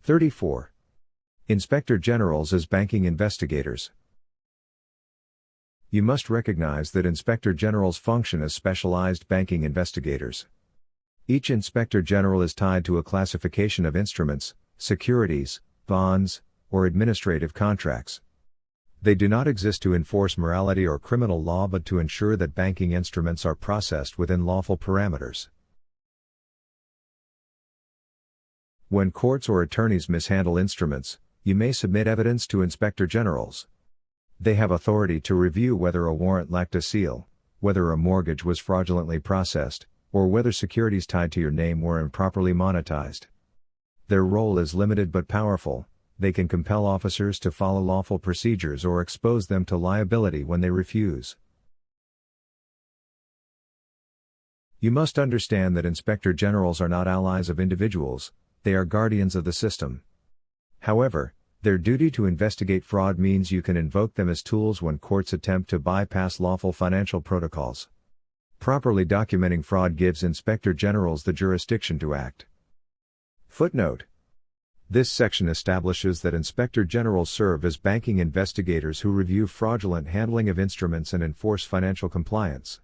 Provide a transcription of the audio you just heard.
34. Inspector Generals as banking investigators. You must recognize that Inspector Generals function as specialized banking investigators. Each Inspector General is tied to a classification of instruments, securities, bonds, or administrative contracts. They do not exist to enforce morality or criminal law but to ensure that banking instruments are processed within lawful parameters. When courts or attorneys mishandle instruments, you may submit evidence to Inspector Generals. They have authority to review whether a warrant lacked a seal, whether a mortgage was fraudulently processed, or whether securities tied to your name were improperly monetized. Their role is limited but powerful. They can compel officers to follow lawful procedures or expose them to liability when they refuse. You must understand that Inspector Generals are not allies of individuals, they are guardians of the system. However, their duty to investigate fraud means you can invoke them as tools when courts attempt to bypass lawful financial protocols. Properly documenting fraud gives Inspector Generals the jurisdiction to act. Footnote. This section establishes that Inspector Generals serve as banking investigators who review fraudulent handling of instruments and enforce financial compliance.